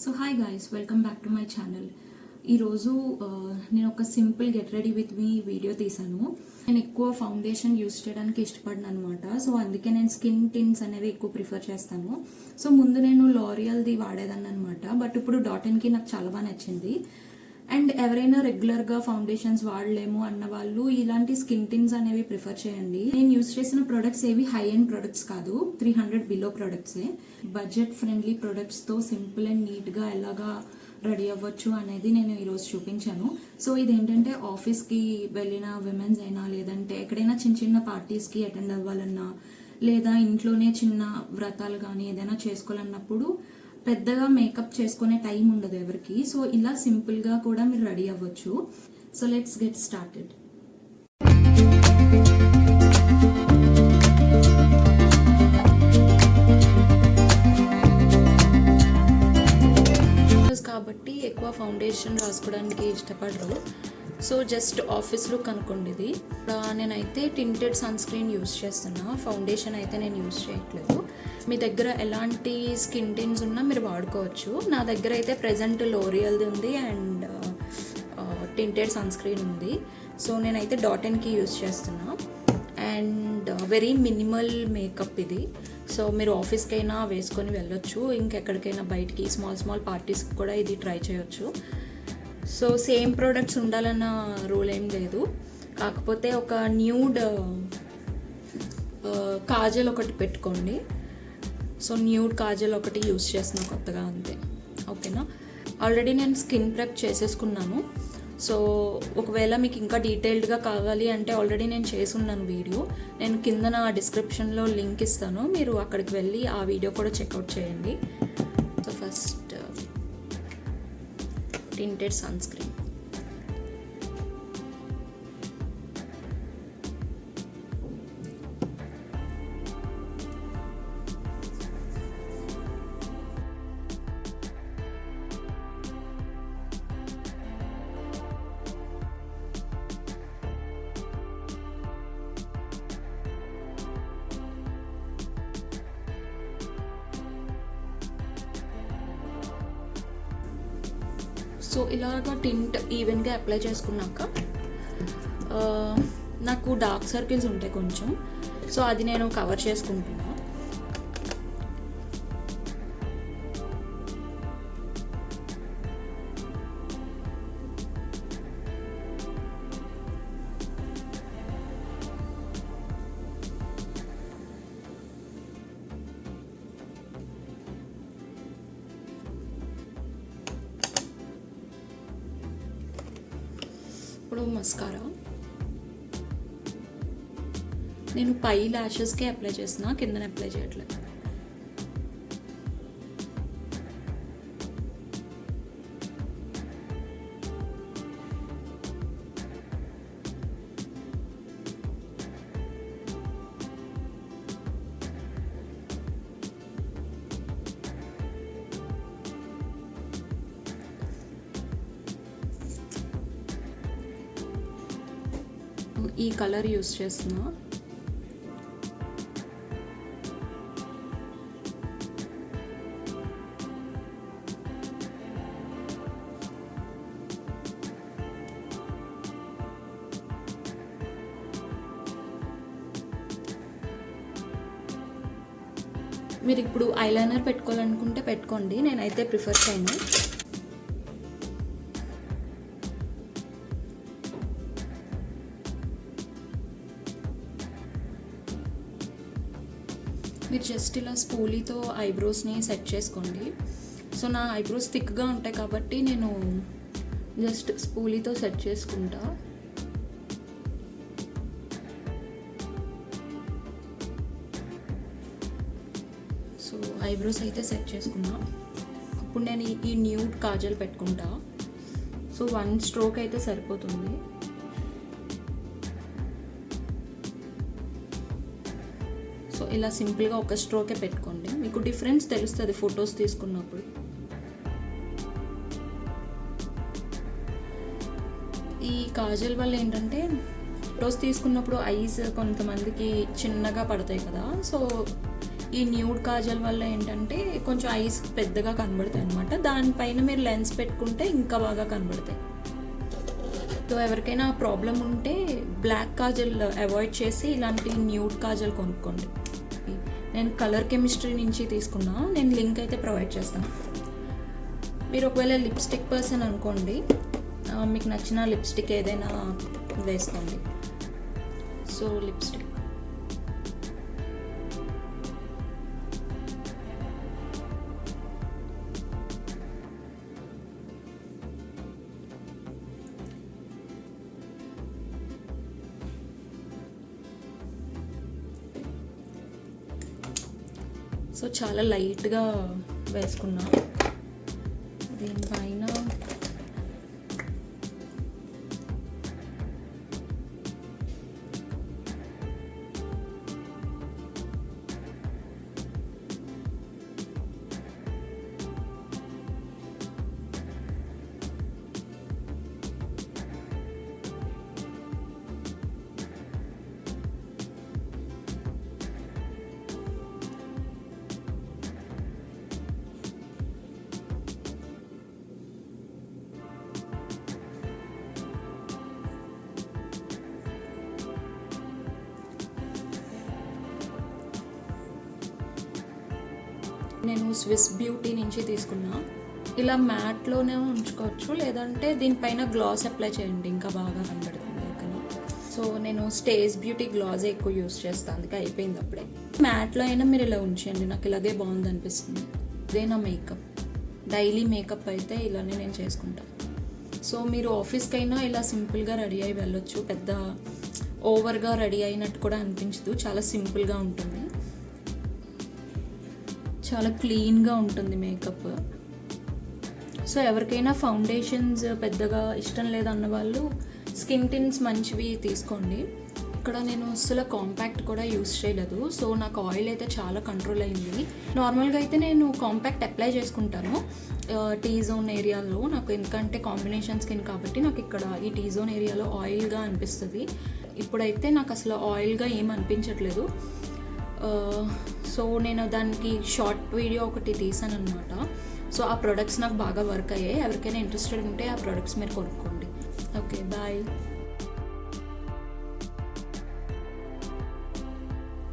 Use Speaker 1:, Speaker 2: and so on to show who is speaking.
Speaker 1: So hi guys, welcome back to my channel. ఈరోజు నేను ఒక simple get ready with me video తీసాను. నేను ఎక్కువ ఫౌండేషన్ యూస్ చేయడానికి ఇష్టపడిన అనమాట. సో అందుకే నేను స్కిన్ టిన్స్ అనేవి ఎక్కువ ప్రిఫర్ చేస్తాను. సో ముందు నేను లోరియల్ది వాడేదాన్ని అనమాట, బట్ ఇప్పుడు డాట్&కి నాకు చాలా బాగా నచ్చింది. అండ్ ఎవరైనా రెగ్యులర్గా ఫౌండేషన్స్ వాడలేము అన్న వాళ్ళు ఇలాంటి స్కిన్ టిన్స్ అనేవి ప్రిఫర్ చేయండి. నేను యూస్ చేసిన ప్రొడక్ట్స్ ఏవి హై ఎండ్ ప్రొడక్ట్స్ కాదు, 300 బిలో ప్రొడక్ట్సే. బడ్జెట్ ఫ్రెండ్లీ ప్రొడక్ట్స్తో సింపుల్ అండ్ నీట్గా ఎలాగా రెడీ అవ్వచ్చు అనేది నేను ఈరోజు చూపించాను. సో ఇదేంటంటే ఆఫీస్కి వెళ్ళిన విమెన్స్ అయినా, లేదంటే ఎక్కడైనా చిన్న చిన్న పార్టీస్కి అటెండ్ అవ్వాలన్నా, లేదా ఇంట్లోనే చిన్న వ్రతాలు కానీ ఏదైనా చేసుకోవాలన్నప్పుడు పెద్దగా మేకప్ చేసుకునే టైం ఉండదు ఎవరికి. సో ఇలా సింపుల్గా కూడా మీరు రెడీ అవ్వచ్చు. So let's get started. కాబట్టి ఎక్కువ ఫౌండేషన్ రాసుకోవడానికి ఇష్టపడరు. సో జస్ట్ ఆఫీస్ లుక్ అనుకోండి ఇది. నేనైతే టింటెడ్ సన్ స్క్రీన్ యూస్ చేస్తున్నా, ఫౌండేషన్ అయితే నేను యూస్ చేయట్లేదు. మీ దగ్గర ఎలాంటి స్కిన్ టిన్స్ ఉన్నా మీరు వాడుకోవచ్చు. నా దగ్గర అయితే ప్రెజెంట్ లోరియల్ది ఉంది అండ్ టింటెడ్ సన్ స్క్రీన్ ఉంది. సో నేనైతే డాట్&కి యూస్ చేస్తున్నా. అండ్ వెరీ మినిమల్ మేకప్ ఇది. సో మీరు ఆఫీస్కి అయినా వేసుకొని వెళ్ళొచ్చు, ఇంకెక్కడికైనా బయటికి స్మాల్ పార్టీస్కి కూడా ఇది ట్రై చేయొచ్చు. సో సేమ్ ప్రోడక్ట్స్ ఉండాలన్న రూల్ ఏం లేదు, కాకపోతే ఒక న్యూడ్ కాజల్ ఒకటి పెట్టుకోండి. సో న్యూడ్ కాజల్ ఒకటి యూస్ చేస్తున్నా కొత్తగా, అంతే. ఓకేనా? ఆల్రెడీ నేను స్కిన్ ప్రెప్ చేసేసుకున్నాను. సో ఒకవేళ మీకు ఇంకా డీటెయిల్డ్గా కావాలి అంటే ఆల్రెడీ నేను చేసున్నాను వీడియో. నేను కింద నా డిస్క్రిప్షన్లో లింక్ ఇస్తాను, మీరు అక్కడికి వెళ్ళి ఆ వీడియో కూడా చెక్అవుట్ చేయండి. So first tinted sunscreen. So ఇలాగ టింట్ ఈవెన్గా అప్లై చేసుకున్నాక నాకు డార్క్ సర్కిల్స్ ఉంటాయి కొంచెం, సో అది నేను కవర్ చేసుకుంటున్నా. ఇప్పుడు మస్కారా నేను పై ల్యాషెస్కే అప్లై చేస్తున్నా, కిందనే అప్లై చేయట్లేదు. ఈ కలర్ యూస్ చేస్తున్నా. మీరు ఇప్పుడు ఐలైనర్ పెట్టుకోవాలనుకుంటే పెట్టుకోండి, నేనైతే ప్రిఫర్ చేయను. మీరు జస్ట్ ఇలా స్పూలీతో ఐబ్రోస్ని సెట్ చేసుకోండి. సో నా ఐబ్రోస్ థిక్గా ఉంటాయి కాబట్టి నేను జస్ట్ స్పూలీతో సెట్ చేసుకుంటా. సో ఐబ్రోస్ అయితే సెట్ చేసుకున్నా. ఇప్పుడు నేను ఈ న్యూడ్ కాజల్ పెట్టుకుంటా. సో 1 స్ట్రోక్ అయితే సరిపోతుంది. సో ఇలా సింపుల్గా ఒక స్ట్రోకే పెట్టుకోండి, మీకు డిఫరెన్స్ తెలుస్తుంది ఫొటోస్ తీసుకున్నప్పుడు. ఈ కాజల్ వల్ల ఏంటంటే ఫొటోస్ తీసుకున్నప్పుడు ఐస్ కొంతమందికి చిన్నగా పడతాయి కదా, సో ఈ న్యూడ్ కాజల్ వల్ల ఏంటంటే కొంచెం ఐస్ పెద్దగా కనబడతాయి అనమాట. దానిపైన మీరు లెన్స్ పెట్టుకుంటే ఇంకా బాగా కనబడతాయి. సో ఎవరికైనా ప్రాబ్లం ఉంటే బ్లాక్ కాజల్ అవాయిడ్ చేసి ఇలాంటి న్యూడ్ కాజల్ కొనుక్కోండి. నేను కలర్ కెమిస్ట్రీ నుంచి తీసుకున్నా, నేను లింక్ అయితే ప్రొవైడ్ చేస్తాను. మీరు ఒకవేళ లిప్స్టిక్ పర్సన్ అనుకోండి, మీకు నచ్చిన లిప్స్టిక్ ఏదైనా వేసుకోండి. సో లిప్స్టిక్ సో చాలా లైట్గా వేసుకున్నా. దీనిపైన నేను స్విస్ బ్యూటీ నుంచి తీసుకున్నా. ఇలా మ్యాట్లోనే ఉంచుకోవచ్చు, లేదంటే దీనిపైన గ్లాస్ అప్లై చేయండి, ఇంకా బాగా కనబడుతుంది. ఓకేనా? సో నేను స్టేజ్ బ్యూటీ గ్లాస్ ఎక్కువ యూస్ చేస్తాను, అందుకే అయిపోయింది అప్పుడే. మ్యాట్లో అయినా మీరు ఇలా ఉంచండి, నాకు ఇలాగే బాగుంది అనిపిస్తుంది. ఇదే నా మేకప్, డైలీ మేకప్ అయితే ఇలానే నేను చేసుకుంటాను. సో మీరు ఆఫీస్కి అయినా ఇలా సింపుల్గా రెడీ అయ్యి వెళ్ళొచ్చు, పెద్ద ఓవర్గా రెడీ అయినట్టు కూడా అనిపించదు, చాలా సింపుల్గా ఉంటుంది, చాలా క్లీన్గా ఉంటుంది మేకప్. సో ఎవరికైనా ఫౌండేషన్స్ పెద్దగా ఇష్టం లేదన్న వాళ్ళు స్కిన్ టిన్స్ మంచివి తీసుకోండి. ఇక్కడ నేను అసలు కాంపాక్ట్ కూడా యూస్ చేయలేదు, సో నాకు ఆయిల్ అయితే చాలా కంట్రోల్ అయింది. నార్మల్గా అయితే నేను కాంపాక్ట్ అప్లై చేసుకుంటాను టీ జోన్ ఏరియాలో, నాకు ఎందుకంటే కాంబినేషన్ స్కిన్ కాబట్టి నాకు ఇక్కడ ఈ టీ జోన్ ఏరియాలో ఆయిల్గా అనిపిస్తుంది. ఇప్పుడైతే నాకు అసలు ఆయిల్గా ఏం అనిపించట్లేదు. సో నేను దానికి షార్ట్ వీడియో ఒకటి తీసాను అనమాట. సో ఆ ప్రొడక్ట్స్ నాకు బాగా వర్క్ అయ్యాయి. ఎవరికైనా ఇంట్రెస్టెడ్ ఉంటే ఆ ప్రొడక్ట్స్ మీరు కొనుక్కోండి. Okay, bye.